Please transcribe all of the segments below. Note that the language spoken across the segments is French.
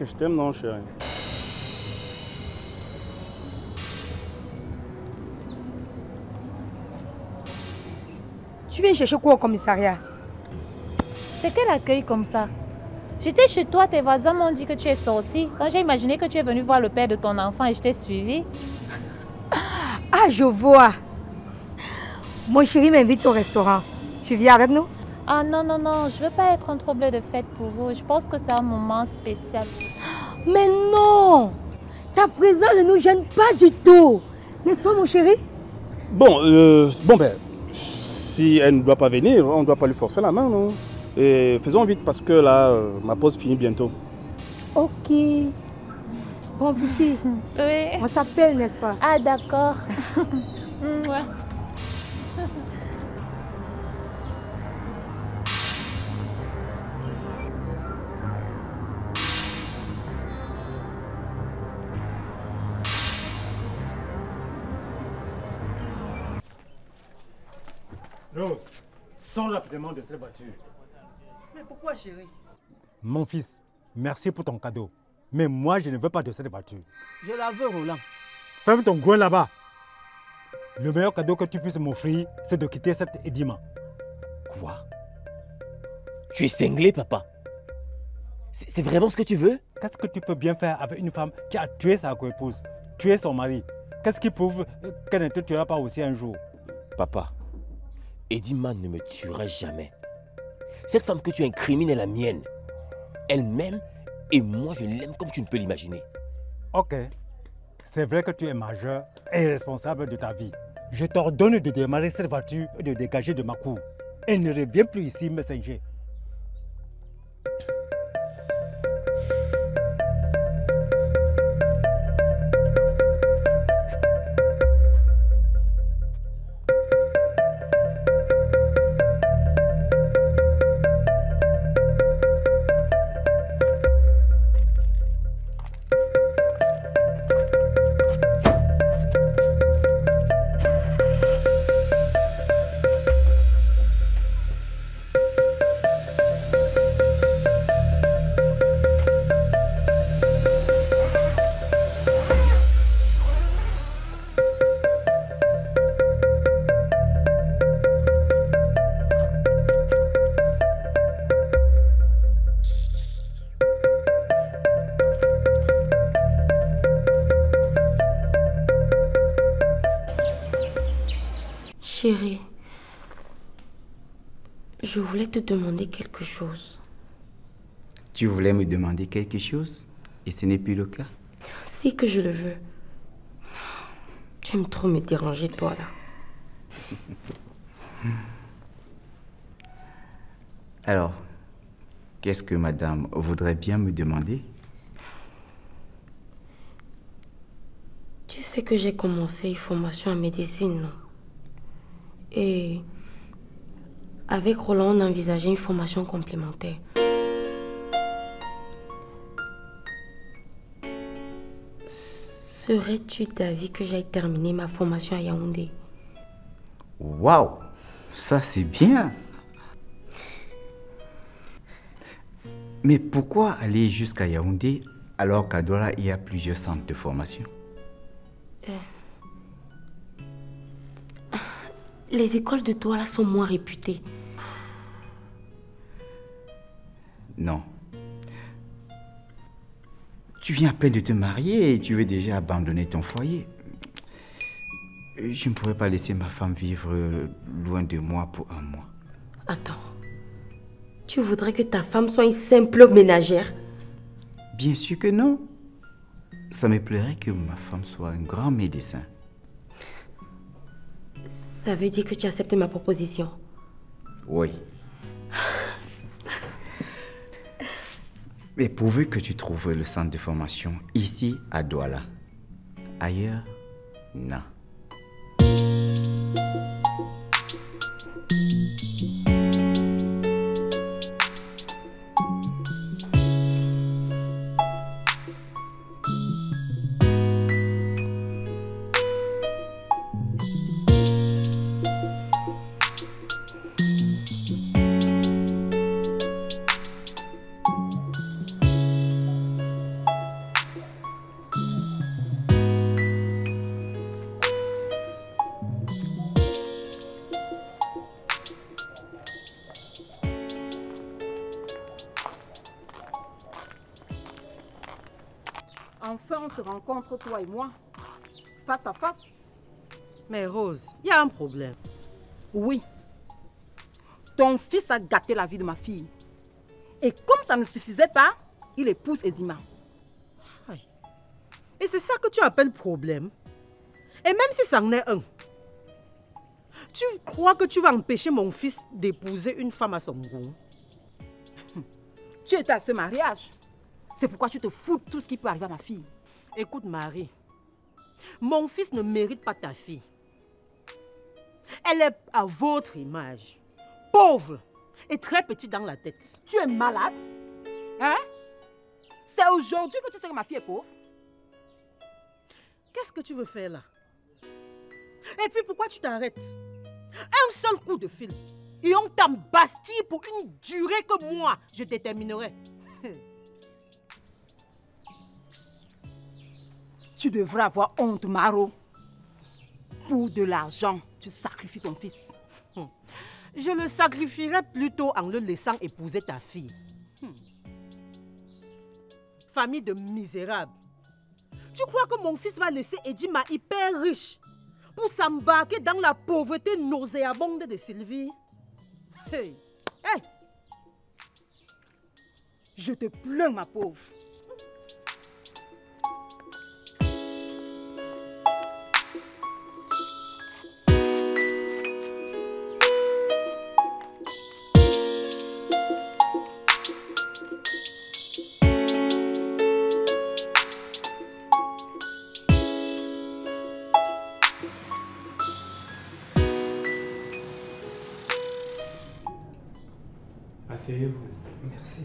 je t'aime, non, chérie? Tu viens chercher quoi au commissariat? C'est quel accueil comme ça? J'étais chez toi, tes voisins m'ont dit que tu es sorti. Quand j'ai imaginé que tu es venu voir le père de ton enfant et je t'ai suivi. Ah, je vois. Mon chéri m'invite au restaurant. Tu viens avec nous? Ah non, non, non, je veux pas être un trouble de fête pour vous. Je pense que c'est un moment spécial. Mais non! Ta présence ne nous gêne pas du tout. N'est-ce pas, mon chéri? Bon, ben, si elle ne doit pas venir, on ne doit pas lui forcer la main, non? Et faisons vite parce que là, ma pause finit bientôt. Ok. Bon, Fifi, Oui. on s'appelle, n'est-ce pas? Ah, d'accord. Ouais. Rose, sors rapidement de cette voiture. Mais pourquoi, chérie? Mon fils, merci pour ton cadeau. Mais moi, je ne veux pas de cette voiture. Je la veux, Roland. Ferme ton coin là-bas. Le meilleur cadeau que tu puisses m'offrir, c'est de quitter cet Edima. Quoi? Tu es cinglé, papa? C'est vraiment ce que tu veux? Qu'est-ce que tu peux bien faire avec une femme qui a tué sa co-épouse, tué son mari? Qu'est-ce qui prouve qu'elle ne te tuera pas aussi un jour? Papa, Edima ne me tuera jamais. Cette femme que tu incrimines est la mienne. Elle m'aime et moi je l'aime comme tu ne peux l'imaginer. Ok, c'est vrai que tu es majeur et responsable de ta vie. Je t'ordonne de démarrer cette voiture et de dégager de ma cour. Elle ne revient plus ici me singer. Chérie, je voulais te demander quelque chose. Tu voulais me demander quelque chose et ce n'est plus le cas? Si que je le veux. Tu aimes trop me déranger, toi, là. Alors, qu'est-ce que madame voudrait bien me demander? Tu sais que j'ai commencé une formation en médecine, non? Et avec Roland, on envisageait une formation complémentaire. Serais-tu d'avis que j'aille terminer ma formation à Yaoundé? Waouh, ça c'est bien. Mais pourquoi aller jusqu'à Yaoundé alors qu'à Douala il y a plusieurs centres de formation? Les écoles de Douala sont moins réputées. Non. Tu viens à peine de te marier et tu veux déjà abandonner ton foyer. Je ne pourrais pas laisser ma femme vivre loin de moi pour un mois. Attends. Tu voudrais que ta femme soit une simple ménagère? Bien sûr que non. Ça me plairait que ma femme soit un grand médecin. Ça veut dire que tu acceptes ma proposition? Oui. Mais pourvu que tu trouves le centre de formation ici à Douala. Ailleurs, non. on se rencontre, toi et moi, face à face. Mais Rose, il y a un problème. Oui. Ton fils a gâté la vie de ma fille. Et comme ça ne suffisait pas, il épouse Edima. Et c'est ça que tu appelles problème? Et même si ça en est un, tu crois que tu vas empêcher mon fils d'épouser une femme à son goût? Tu étais à ce mariage. C'est pourquoi tu te fous de tout ce qui peut arriver à ma fille. Écoute Marie, mon fils ne mérite pas ta fille. Elle est à votre image. Pauvre et très petite dans la tête. Tu es malade? Hein? C'est aujourd'hui que tu sais que ma fille est pauvre? Qu'est-ce que tu veux faire là? Et puis pourquoi tu t'arrêtes? Un seul coup de fil et on t'embastille pour une durée que moi je déterminerai. Tu devrais avoir honte, Maro. Pour de l'argent, tu sacrifies ton fils. Je le sacrifierais plutôt en le laissant épouser ta fille. Famille de misérables. Tu crois que mon fils va laisser Edima hyper riche pour s'embarquer dans la pauvreté nauséabonde de Sylvie? Hey. Hey. Je te plains, ma pauvre. Asseyez-vous. Merci.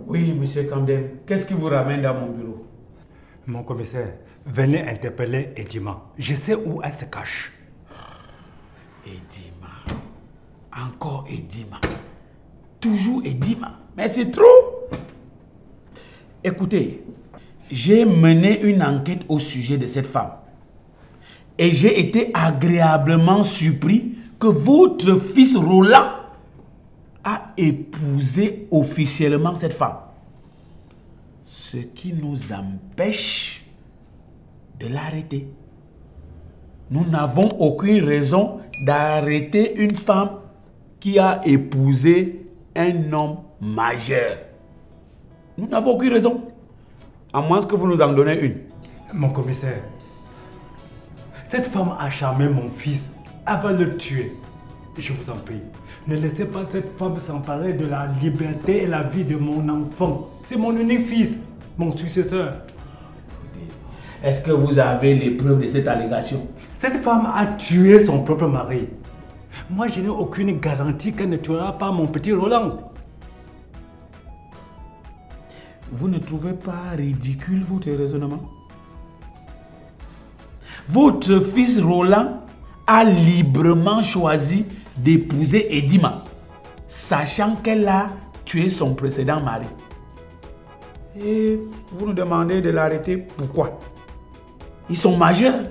Oui, monsieur Kamdem, qu'est-ce qui vous ramène dans mon bureau? Mon commissaire, venez interpeller Edima. Je sais où elle se cache. Edima. Encore Edima. Toujours Edima. Mais c'est trop. Écoutez, j'ai mené une enquête au sujet de cette femme. Et j'ai été agréablement surpris que votre fils Roland a épousé officiellement cette femme. Ce qui nous empêche de l'arrêter. Nous n'avons aucune raison d'arrêter une femme qui a épousé un homme majeur. Nous n'avons aucune raison. À moins que vous nous en donnez une. Mon commissaire, cette femme a charmé mon fils. Elle va le tuer. Je vous en prie, ne laissez pas cette femme s'emparer de la liberté et la vie de mon enfant. C'est mon unique fils, mon successeur. Est-ce que vous avez les preuves de cette allégation? Cette femme a tué son propre mari. Moi, je n'ai aucune garantie qu'elle ne tuera pas mon petit Roland. Vous ne trouvez pas ridicule votre raisonnement? Votre fils Roland a librement choisi d'épouser Edima, sachant qu'elle a tué son précédent mari. Et vous nous demandez de l'arrêter, pourquoi? Ils sont majeurs.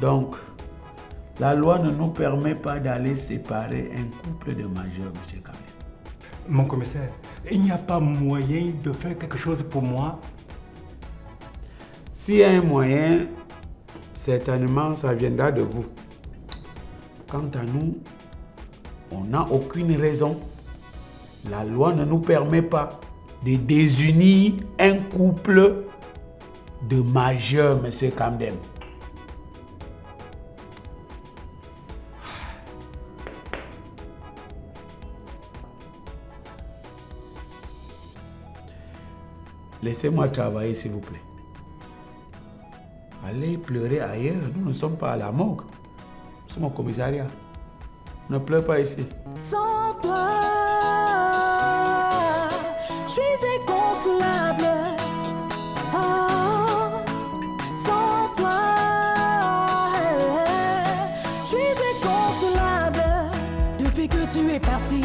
Donc, la loi ne nous permet pas d'aller séparer un couple de majeurs, M. Kamel. Mon commissaire, il n'y a pas moyen de faire quelque chose pour moi? S'il y a un moyen, certainement ça viendra de vous. Quant à nous, on n'a aucune raison. La loi ne nous permet pas de désunir un couple de majeurs, M. Kamdem. Laissez-moi travailler, s'il vous plaît. Allez pleurer ailleurs. Nous ne sommes pas à la morgue. Nous sommes au commissariat. Ne pleure pas ici. Sans toi, je suis inconsolable. Oh, sans toi, je suis inconsolable. Depuis que tu es parti,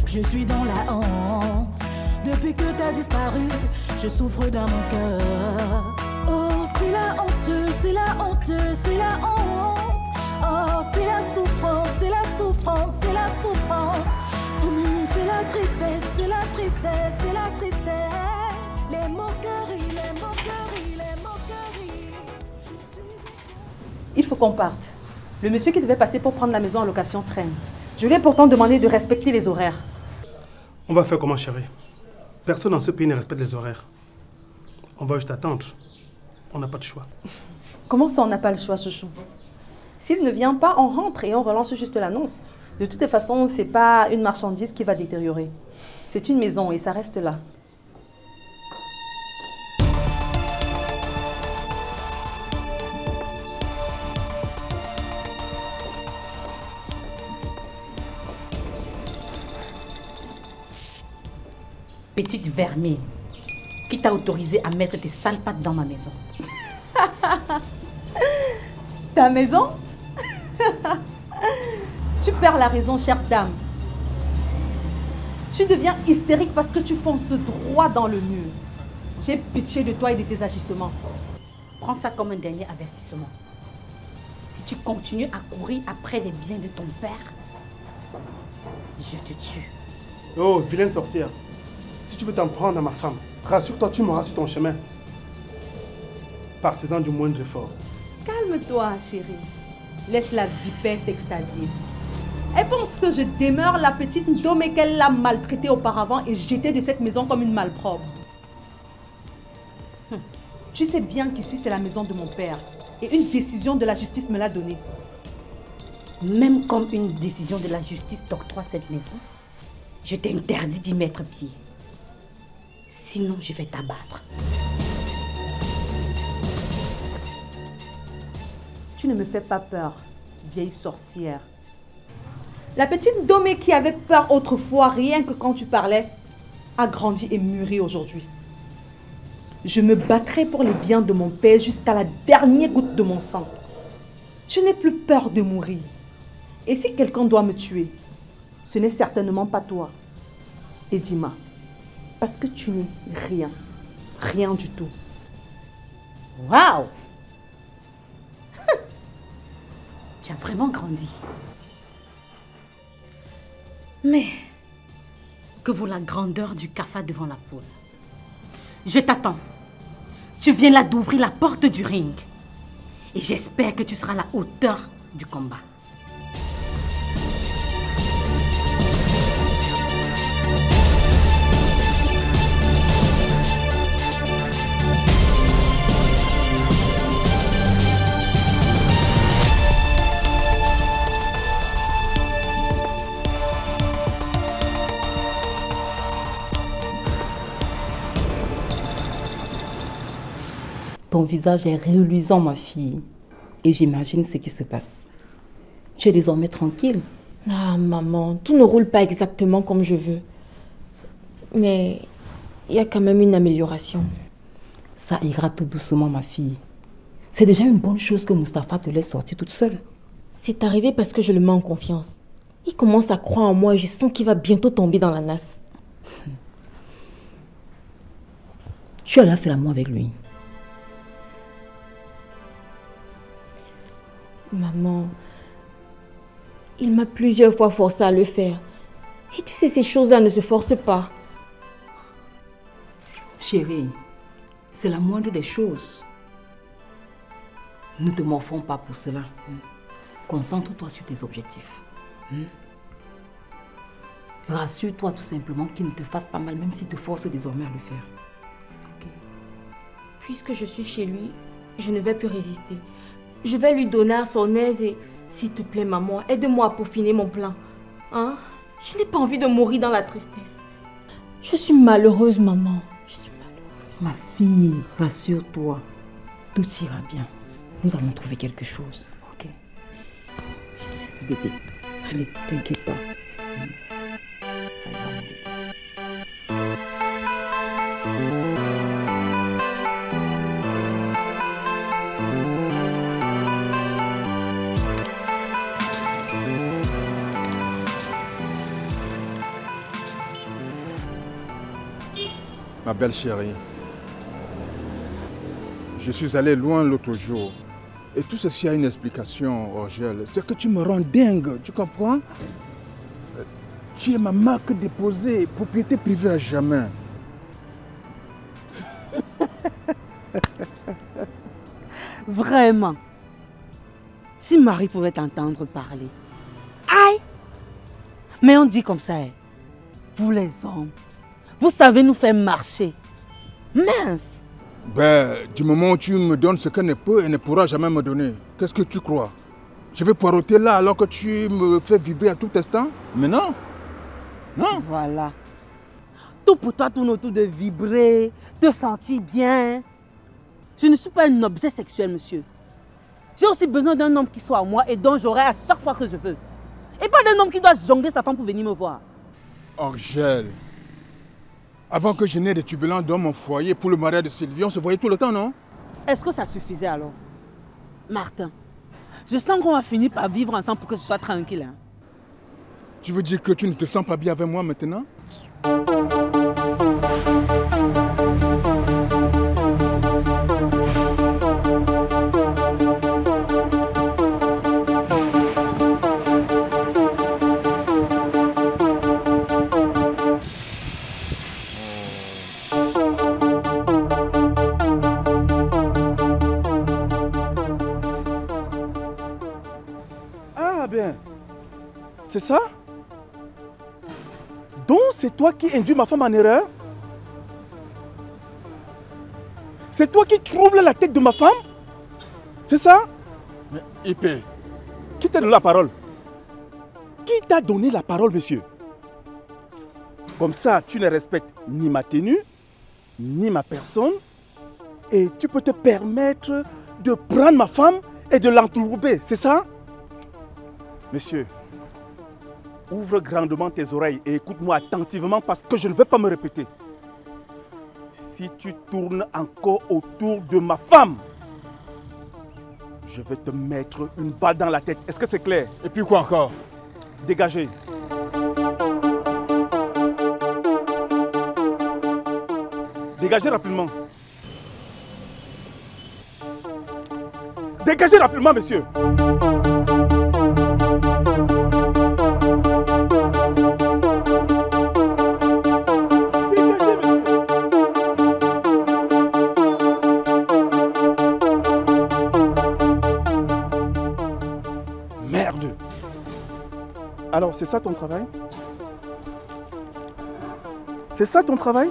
je suis dans la honte. Depuis que tu as disparu, je souffre dans mon cœur. Oh, c'est la honte, c'est la honte, c'est la honte. Oh, Oh, c'est la souffrance, c'est la souffrance, c'est la souffrance. C'est la tristesse, c'est la tristesse, c'est la tristesse. Les moqueries, les moqueries, les moqueries. Il faut qu'on parte. Le monsieur qui devait passer pour prendre la maison en location traîne. Je lui ai pourtant demandé de respecter les horaires. On va faire comment, chérie? Personne dans ce pays ne respecte les horaires. On va juste attendre. On n'a pas de choix. Comment ça, on n'a pas le choix, chouchou? S'il ne vient pas, on rentre et on relance juste l'annonce. De toute façon, c'est pas une marchandise qui va détériorer. C'est une maison et ça reste là. Petite vermine, qui t'a autorisé à mettre tes sales pattes dans ma maison? Ta maison? Tu perds la raison, chère dame. Tu deviens hystérique parce que tu fonces droit dans le mur. J'ai pitié de toi et de tes agissements. Prends ça comme un dernier avertissement. Si tu continues à courir après les biens de ton père, je te tue. Oh, vilaine sorcière. Si tu veux t'en prendre à ma femme, rassure-toi, tu m'auras sur ton chemin. Partisan du moindre effort. Calme-toi, chérie. Laisse la vipère s'extasier. Elle pense que je demeure la petite Ndome et qu'elle l'a maltraitée auparavant et jetée de cette maison comme une malpropre. Tu sais bien qu'ici c'est la maison de mon père et une décision de la justice me l'a donnée. Même comme une décision de la justice t'octroie cette maison, je t'interdis d'y mettre pied. Sinon, je vais t'abattre. Tu ne me fais pas peur, vieille sorcière. La petite Domé qui avait peur autrefois, rien que quand tu parlais, a grandi et mûri aujourd'hui. Je me battrai pour les biens de mon père jusqu'à la dernière goutte de mon sang. Je n'ai plus peur de mourir. Et si quelqu'un doit me tuer, ce n'est certainement pas toi, Edima. Parce que tu n'es rien. Rien du tout. Waouh! Tu as vraiment grandi. Mais, que vaut la grandeur du cafard devant la poule? Je t'attends. Tu viens là d'ouvrir la porte du ring. Et j'espère que tu seras à la hauteur du combat. Ton visage est reluisant, ma fille. Et j'imagine ce qui se passe. Tu es désormais tranquille. Ah, maman, tout ne roule pas exactement comme je veux. Mais il y a quand même une amélioration. Ça ira tout doucement, ma fille. C'est déjà une bonne chose que Mustapha te laisse sortir toute seule. C'est arrivé parce que je le mets en confiance. Il commence à croire en moi et je sens qu'il va bientôt tomber dans la nasse. Tu as là fait l'amour avec lui. Maman, il m'a plusieurs fois forcé à le faire. Et tu sais, ces choses-là ne se forcent pas. Chérie, c'est la moindre des choses. Ne te morfons pas pour cela. Concentre-toi sur tes objectifs. Rassure-toi tout simplement qu'il ne te fasse pas mal, même s'il te force désormais à le faire. Okay. Puisque je suis chez lui, je ne vais plus résister. Je vais lui donner à son aise et, s'il te plaît, maman, aide-moi à peaufiner mon plan. Hein? Je n'ai pas envie de mourir dans la tristesse. Je suis malheureuse, maman. Je suis malheureuse. Ma fille, rassure-toi. Tout ira bien. Nous allons trouver quelque chose. Ok? Bébé, allez, t'inquiète pas. Ça ira, mon bébé. Ma belle chérie, je suis allé loin l'autre jour Et tout ceci a une explication, Orgel. C'est que tu me rends dingue, tu comprends? Tu es ma marque déposée, propriété privée à jamais. Vraiment. Si Marie pouvait t'entendre parler. Aïe! Mais on dit comme ça, vous les hommes, vous savez nous faire marcher. Mince! Ben, du moment où tu me donnes ce qu'elle ne peut et ne pourra jamais me donner, qu'est-ce que tu crois? Je vais poireauter là alors que tu me fais vibrer à tout instant? Mais non! Non! Voilà. Tout pour toi tourne autour de vibrer, te sentir bien. Je ne suis pas un objet sexuel, monsieur. J'ai aussi besoin d'un homme qui soit à moi et dont j'aurai à chaque fois que je veux. Et pas d'un homme qui doit jongler sa femme pour venir me voir. Orgel, avant que je n'aie des turbulents dans mon foyer pour le mariage de Sylvie, on se voyait tout le temps, non? Est-ce que ça suffisait alors? Martin, je sens qu'on va finir par vivre ensemble pour que je sois tranquille. Hein? Tu veux dire que tu ne te sens pas bien avec moi maintenant? C'est ça? Donc c'est toi qui induis ma femme en erreur? C'est toi qui troubles la tête de ma femme? C'est ça? Mais Ipé, qui t'a donné la parole? Qui t'a donné la parole, monsieur? Comme ça, tu ne respectes ni ma tenue, ni ma personne, et tu peux te permettre de prendre ma femme et de l'entourlouper, c'est ça? Monsieur, ouvre grandement tes oreilles et écoute-moi attentivement parce que je ne vais pas me répéter. Si tu tournes encore autour de ma femme, je vais te mettre une balle dans la tête. Est-ce que c'est clair? Et puis quoi encore? Dégagez. Dégagez rapidement. Dégagez rapidement, monsieur. Alors, c'est ça ton travail? C'est ça ton travail?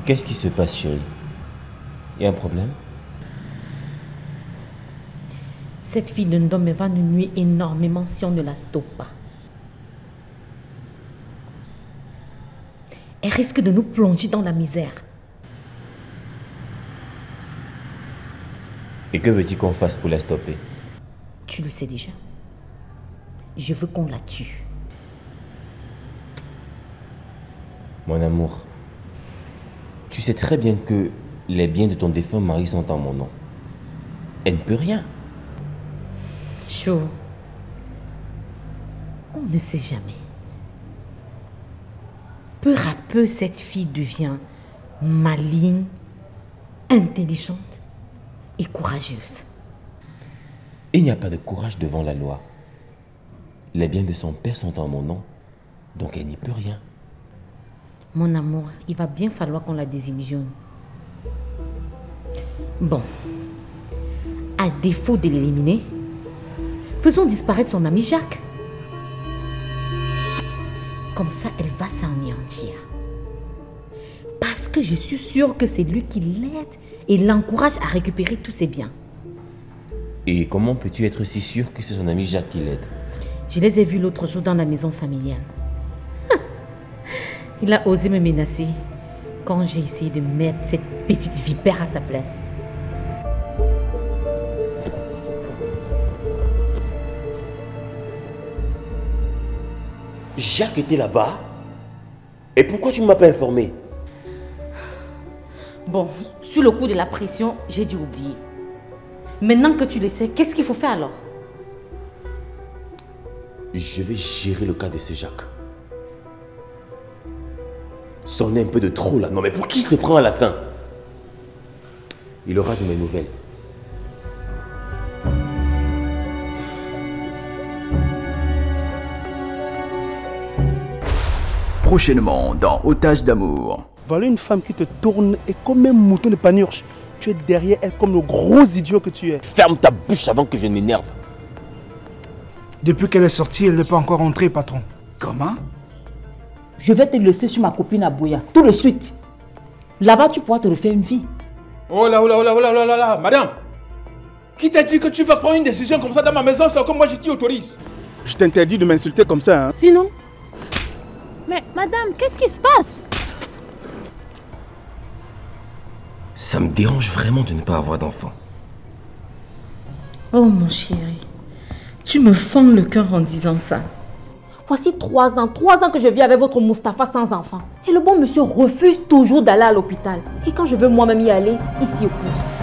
Qu'est-ce qui se passe, chérie? Il y a un problème? Cette fille d'un homme va nous nuire énormément si on ne la stoppe pas. Elle risque de nous plonger dans la misère. Et que veux-tu qu'on fasse pour la stopper? Tu le sais déjà. Je veux qu'on la tue. Mon amour, tu sais très bien que les biens de ton défunt mari sont en mon nom. Elle ne peut rien. Chou, on ne sait jamais. Peu à peu, cette fille devient maligne, intelligente et courageuse. Il n'y a pas de courage devant la loi. Les biens de son père sont en mon nom, donc elle n'y peut rien. Mon amour, il va bien falloir qu'on la désillusionne. Bon, à défaut de l'éliminer, faisons disparaître son ami Jacques. Comme ça, elle va s'anéantir. Parce que je suis sûre que c'est lui qui l'aide et l'encourage à récupérer tous ses biens. Et comment peux-tu être si sûre que c'est son ami Jacques qui l'aide? Je les ai vus l'autre jour dans la maison familiale. Il a osé me menacer quand j'ai essayé de mettre cette petite vipère à sa place. Jacques était là-bas. Et pourquoi tu ne m'as pas informé? Bon, sur le coup de la pression, j'ai dû oublier. Maintenant que tu le sais, qu'est-ce qu'il faut faire alors? Je vais gérer le cas de ce Jacques. C'en est un peu de trop là. Non mais pour qui il se prend à la fin? Il aura de mes nouvelles. Prochainement dans Otage d'amour. Voilà une femme qui te tourne et comme un mouton de panurge, tu es derrière elle comme le gros idiot que tu es. Ferme ta bouche avant que je ne m'énerve. Depuis qu'elle est sortie, elle n'est pas encore rentrée, patron. Comment? Je vais te laisser sur ma copine Abouya, tout de suite. Là-bas, tu pourras te refaire une vie. Oh là, madame! Qui t'a dit que tu vas prendre une décision comme ça dans ma maison sans que moi je t'y autorise? Je t'interdis de m'insulter comme ça, hein. Sinon? Mais madame, qu'est-ce qui se passe? Ça me dérange vraiment de ne pas avoir d'enfant. Oh mon chéri, tu me fends le cœur en disant ça. Voici 3 ans que je vis avec votre Mustapha sans enfant. Et le bon monsieur refuse toujours d'aller à l'hôpital. Et quand je veux moi-même y aller, il s'y oppose.